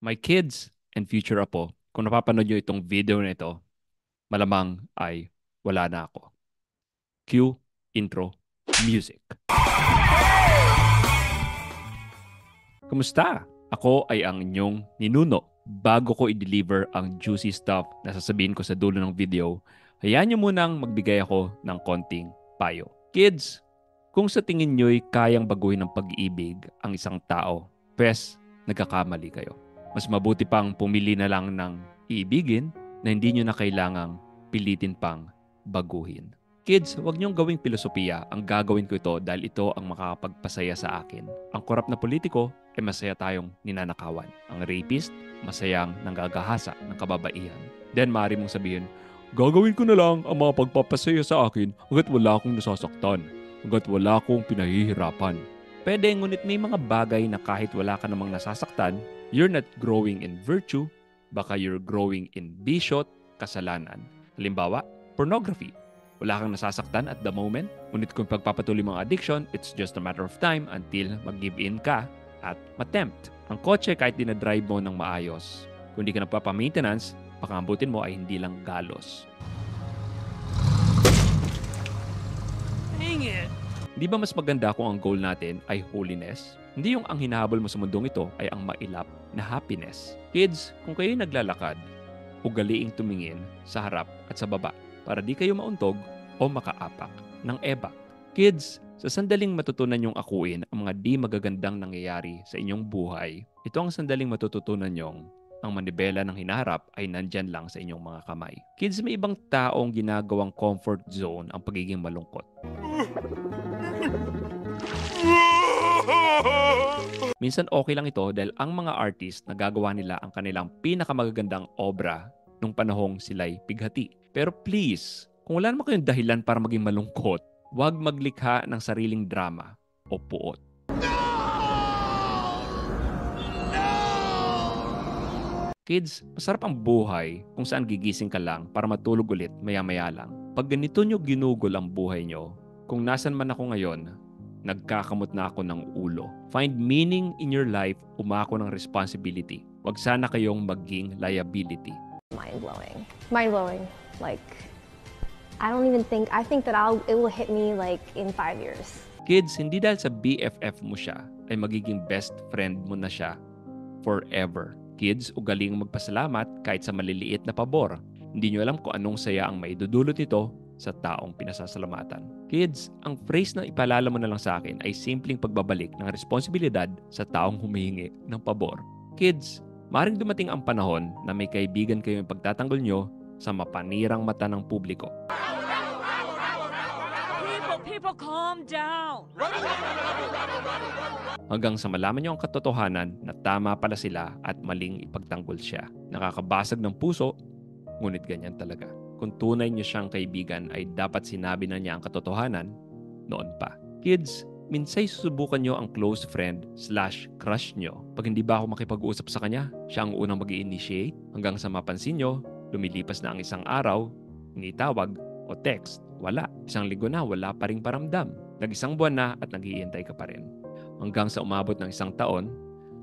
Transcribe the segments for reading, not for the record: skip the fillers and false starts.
My kids and future apo, kung napapanood nyo itong video na ito, malamang ay wala na ako. Cue intro music. Kumusta? Ako ay ang inyong ninuno. Bago ko i-deliver ang juicy stuff na sasabihin ko sa dulo ng video, hayaan nyo munang magbigay ako ng konting payo. Kids, kung sa tingin nyo'y kayang baguhin ng pag-ibig ang isang tao, pwes, nagkakamali kayo. Mas mabuti pang pumili na lang ng iibigin na hindi nyo na kailangang pilitin pang baguhin. Kids, huwag niyong gawing filosofiya. Ang gagawin ko ito dahil ito ang makakapagpasaya sa akin. Ang korap na politiko ay masaya tayong ninanakawan. Ang rapist, masayang nanggagahasa ng kababaihan. Then maaari mong sabihin, gagawin ko na lang ang mga pagpapasaya sa akin hanggat wala akong nasasaktan. Hanggat wala akong pinahihirapan. Pwede, ngunit may mga bagay na kahit wala ka namang nasasaktan, you're not growing in virtue, baka you're growing in bisyo, kasalanan. Halimbawa, pornography. Wala kang nasasaktan at the moment, ngunit kung pagpapatuloy mga addiction, it's just a matter of time until mag-give in ka at matempt. Ang kotse kahit dinadrive mo ng maayos, kung di ka nagpapamaintenance, pakambutin mo ay hindi lang galos. Dang it! Di ba mas maganda kung ang goal natin ay holiness? Hindi yung ang hinahabol mo sa mundong ito ay ang mailap na happiness. Kids, kung kayo'y naglalakad, ugaliing tumingin sa harap at sa baba para di kayo mauntog o makaapak ng ebak. Kids, sa sandaling matutunan nyong akuin ang mga di magagandang nangyayari sa inyong buhay, ito ang sandaling matututunan nyong ang manibela ng hinaharap ay nandyan lang sa inyong mga kamay. Kids, may ibang taong ginagawang comfort zone ang pagiging malungkot. Minsan okay lang ito dahil ang mga artist nagagawa nila ang kanilang pinakamagagandang obra nung panahong sila'y pighati. Pero please, kung wala naman kayong dahilan para maging malungkot, huwag maglikha ng sariling drama o puot. Kids, masarap ang buhay kung saan gigising ka lang para matulog ulit maya-maya lang. Pag ganito nyo ginugol ang buhay nyo, kung nasan man ako ngayon, nagkakamot na ako ng ulo. Find meaning in your life, umako ng responsibility. Huwag sana kayong maging liability. Mind-blowing. Mind-blowing. Like, I don't even think, I think that it will hit me like in 5 years. Kids, hindi dahil sa BFF mo siya, ay magiging best friend mo na siya forever. Kids, ugaling magpasalamat kahit sa maliliit na pabor. Hindi nyo alam kung anong saya ang maidudulot nito sa taong pinasasalamatan. Kids, ang phrase na ipaalala mo na lang sa akin ay simpleng pagbabalik ng responsibilidad sa taong humihingi ng pabor. Kids, maring dumating ang panahon na may kaibigan kayong pagtatanggol nyo sa mapanirang mata ng publiko. People, calm down! Hanggang sa malaman nyo ang katotohanan na tama pala sila at maling ipagtanggol siya. Nakakabasag ng puso, ngunit ganyan talaga. Kung tunay niyo siyang kaibigan ay dapat sinabi na niya ang katotohanan noon pa. Kids, minsay susubukan nyo ang close friend/crush nyo. Pag hindi ba ako makipag-uusap sa kanya, siya ang unang mag-i-initiate hanggang sa mapansin nyo, lumilipas na ang isang araw, hindi tawag o text, wala. Isang linggo na, wala pa ring paramdam. Nag-isang buwan na at nag-iintay ka pa rin. Hanggang sa umabot ng isang taon,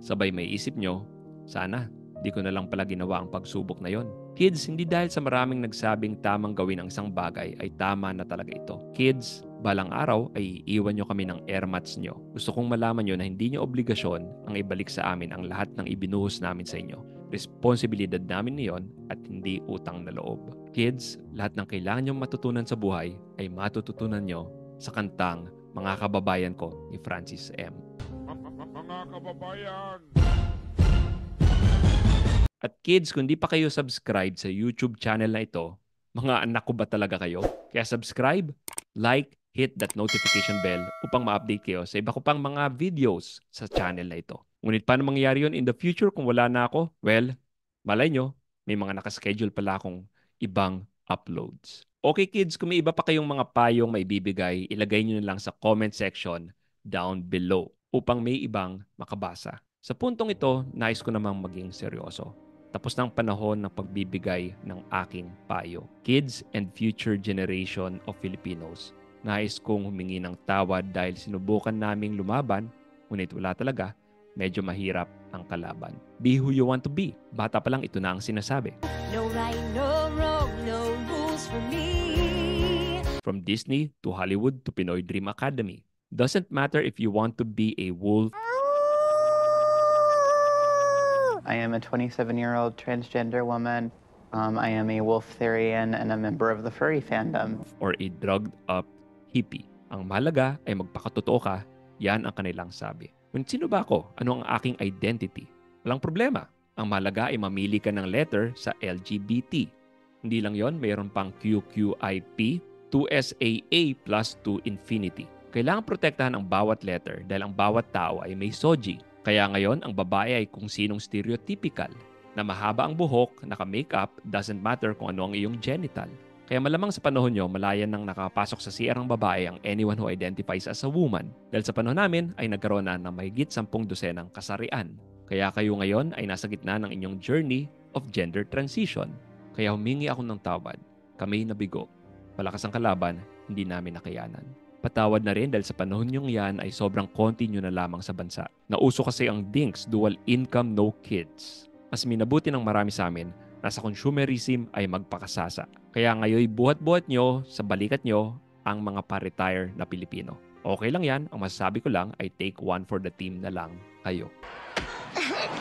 sabay may isip nyo, sana, di ko na lang pala ginawa ang pagsubok na yon. Kids, hindi dahil sa maraming nagsabing tamang gawin ang isang bagay ay tama na talaga ito. Kids, balang araw ay iiwan nyo kami ng airmats nyo. Gusto kong malaman nyo na hindi nyo obligasyon ang ibalik sa amin ang lahat ng ibinuhos namin sa inyo. Responsibilidad namin niyon at hindi utang na loob. Kids, lahat ng kailangan nyo matutunan sa buhay ay matututunan nyo sa kantang Mga Kababayan Ko ni Francis M. Mga kababayan! At kids, kung di pa kayo subscribe sa YouTube channel na ito, mga anak ko ba talaga kayo? Kaya subscribe, like, hit that notification bell upang ma-update kayo sa iba ko pang mga videos sa channel na ito. Ngunit paano mangyayari yun in the future kung wala na ako? Well, malay nyo, may mga nakaschedule pala akong ibang uploads. Okay kids, kung may iba pa kayong mga payong may bibigay, ilagay nyo na lang sa comment section down below upang may ibang makabasa. Sa puntong ito, nais ko namang maging seryoso. Tapos na ang panahon ng pagbibigay ng aking payo. Kids and future generation of Filipinos, nais kong humingi ng tawad dahil sinubukan naming lumaban, ngunit wala talaga, medyo mahirap ang kalaban. Be who you want to be. Bata pa lang ito na ang sinasabi. No right, no wrong, no rules for me. From Disney to Hollywood to Pinoy Dream Academy. Doesn't matter if you want to be a wolf I am a 27-year-old transgender woman. I am a Wolftherian and a member of the furry fandom. or a drugged-up hippie. Ang mahalaga ay magpakatotoo ka, yan ang kanilang sabi. Kung sino ba ako? Ano ang aking identity? Walang problema. Ang mahalaga ay mamili ka ng letter sa LGBT. Hindi lang yon, mayroon pang QQIP, 2SAA plus 2 infinity. Kailangan protektahan ang bawat letter dahil ang bawat tao ay may soji. Kaya ngayon, ang babae ay kung sinong stereotypical. Na mahaba ang buhok, naka-makeup, doesn't matter kung ano ang iyong genital. Kaya malamang sa panahon nyo, malaya nang nakapasok sa CR ang babae ang anyone who identifies as a woman. Dahil sa panahon namin ay nagkaroon na ng mahigit 10 dosenang kasarian. Kaya kayo ngayon ay nasa gitna ng inyong journey of gender transition. Kaya humingi ako ng tawad. Kami nabigo. Malakas ang kalaban, hindi namin nakayanan. Patawad na rin dahil sa panahon nyong yan ay sobrang konti nyo na lamang sa bansa. Nauso kasi ang DINKS, dual income, no kids. Mas minabuti ng marami sa amin na sa consumerism ay magpakasasa. Kaya ngayon buhat-buhat nyo sa balikat nyo ang mga pa-retire na Pilipino. Okay lang yan, ang masasabi ko lang ay take one for the team na lang kayo.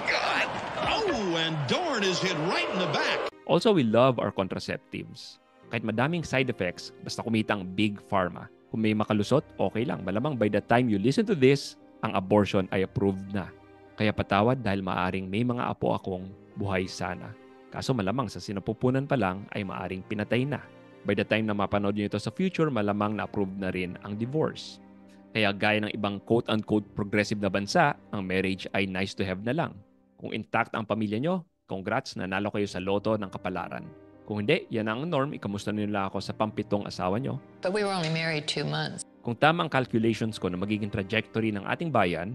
God! Oh, and Dorn is hit right in the back. Also, we love our contraceptives. Kahit madaming side effects, basta kumita ang big pharma. Kung may makalusot, okay lang. Malamang by the time you listen to this, ang abortion ay approved na. Kaya patawad dahil maaring may mga apo akong buhay sana. Kaso malamang sa sinapupunan pa lang ay maaring pinatay na. By the time na mapanood nyo ito sa future, malamang na-approved na rin ang divorce. Kaya gaya ng ibang quote-unquote progressive na bansa, ang marriage ay nice to have na lang. Kung intact ang pamilya nyo, congrats, nanalo kayo sa loto ng kapalaran. Kung hindi, yan ang norm, ikamusta nila ako sa pampitong asawa nyo. But we were only married 2 months. Kung tama ang calculations ko na magiging trajectory ng ating bayan,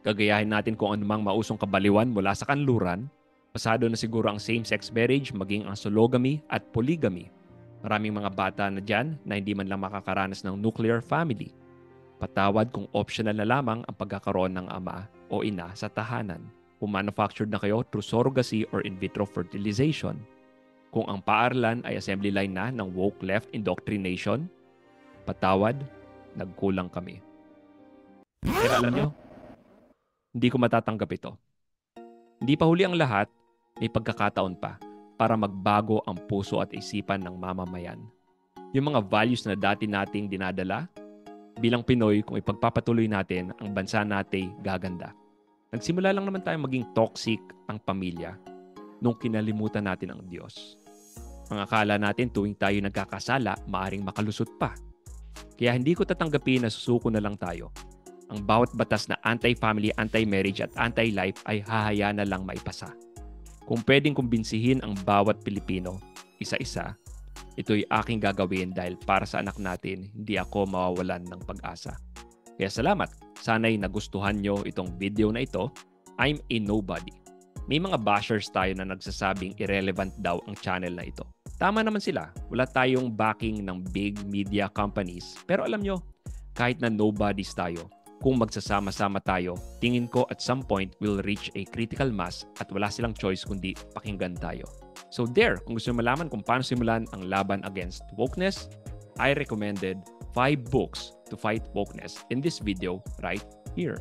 gagayahin natin kung anumang mausong kabaliwan mula sa kanluran, pasado na siguro ang same-sex marriage, maging ang sologamy at polygamy. Maraming mga bata na dyan na hindi man lang makakaranas ng nuclear family. Patawad kung optional na lamang ang pagkakaroon ng ama o ina sa tahanan. Kung manufactured na kayo through surrogacy or in vitro fertilization. Kung ang paaralan ay assembly line na ng woke left indoctrination, patawad, nagkulang kami. Pero alam nyo, hindi ko matatanggap ito. Hindi pa huli ang lahat, may pagkakataon pa para magbago ang puso at isipan ng mamamayan. Yung mga values na dati nating dinadala, bilang Pinoy, kung ipagpapatuloy natin, ang bansa natin gaganda. Nagsimula lang naman tayo maging toxic ang pamilya nung kinalimutan natin ang Diyos. Ang akala natin tuwing tayo nagkakasala, maaring makalusot pa. Kaya hindi ko tatanggapin na susuko na lang tayo. Ang bawat batas na anti-family, anti-marriage at anti-life ay hahayaan na lang maipasa. Kung pwedeng kumbinsihin ang bawat Pilipino, isa-isa, ito'y aking gagawin dahil para sa anak natin, hindi ako mawawalan ng pag-asa. Kaya salamat. Sana'y nagustuhan nyo itong video na ito. I'm a nobody. May mga bashers tayo na nagsasabing irrelevant daw ang channel na ito. Tama naman sila. Wala tayong backing ng big media companies. Pero alam nyo, kahit na nobodies tayo, kung magsasama-sama tayo, tingin ko at some point we'll reach a critical mass at wala silang choice kundi pakinggan tayo. So there, kung gusto nyo malaman kung paano simulan ang laban against wokeness, I recommended 5 books to fight wokeness in this video right here.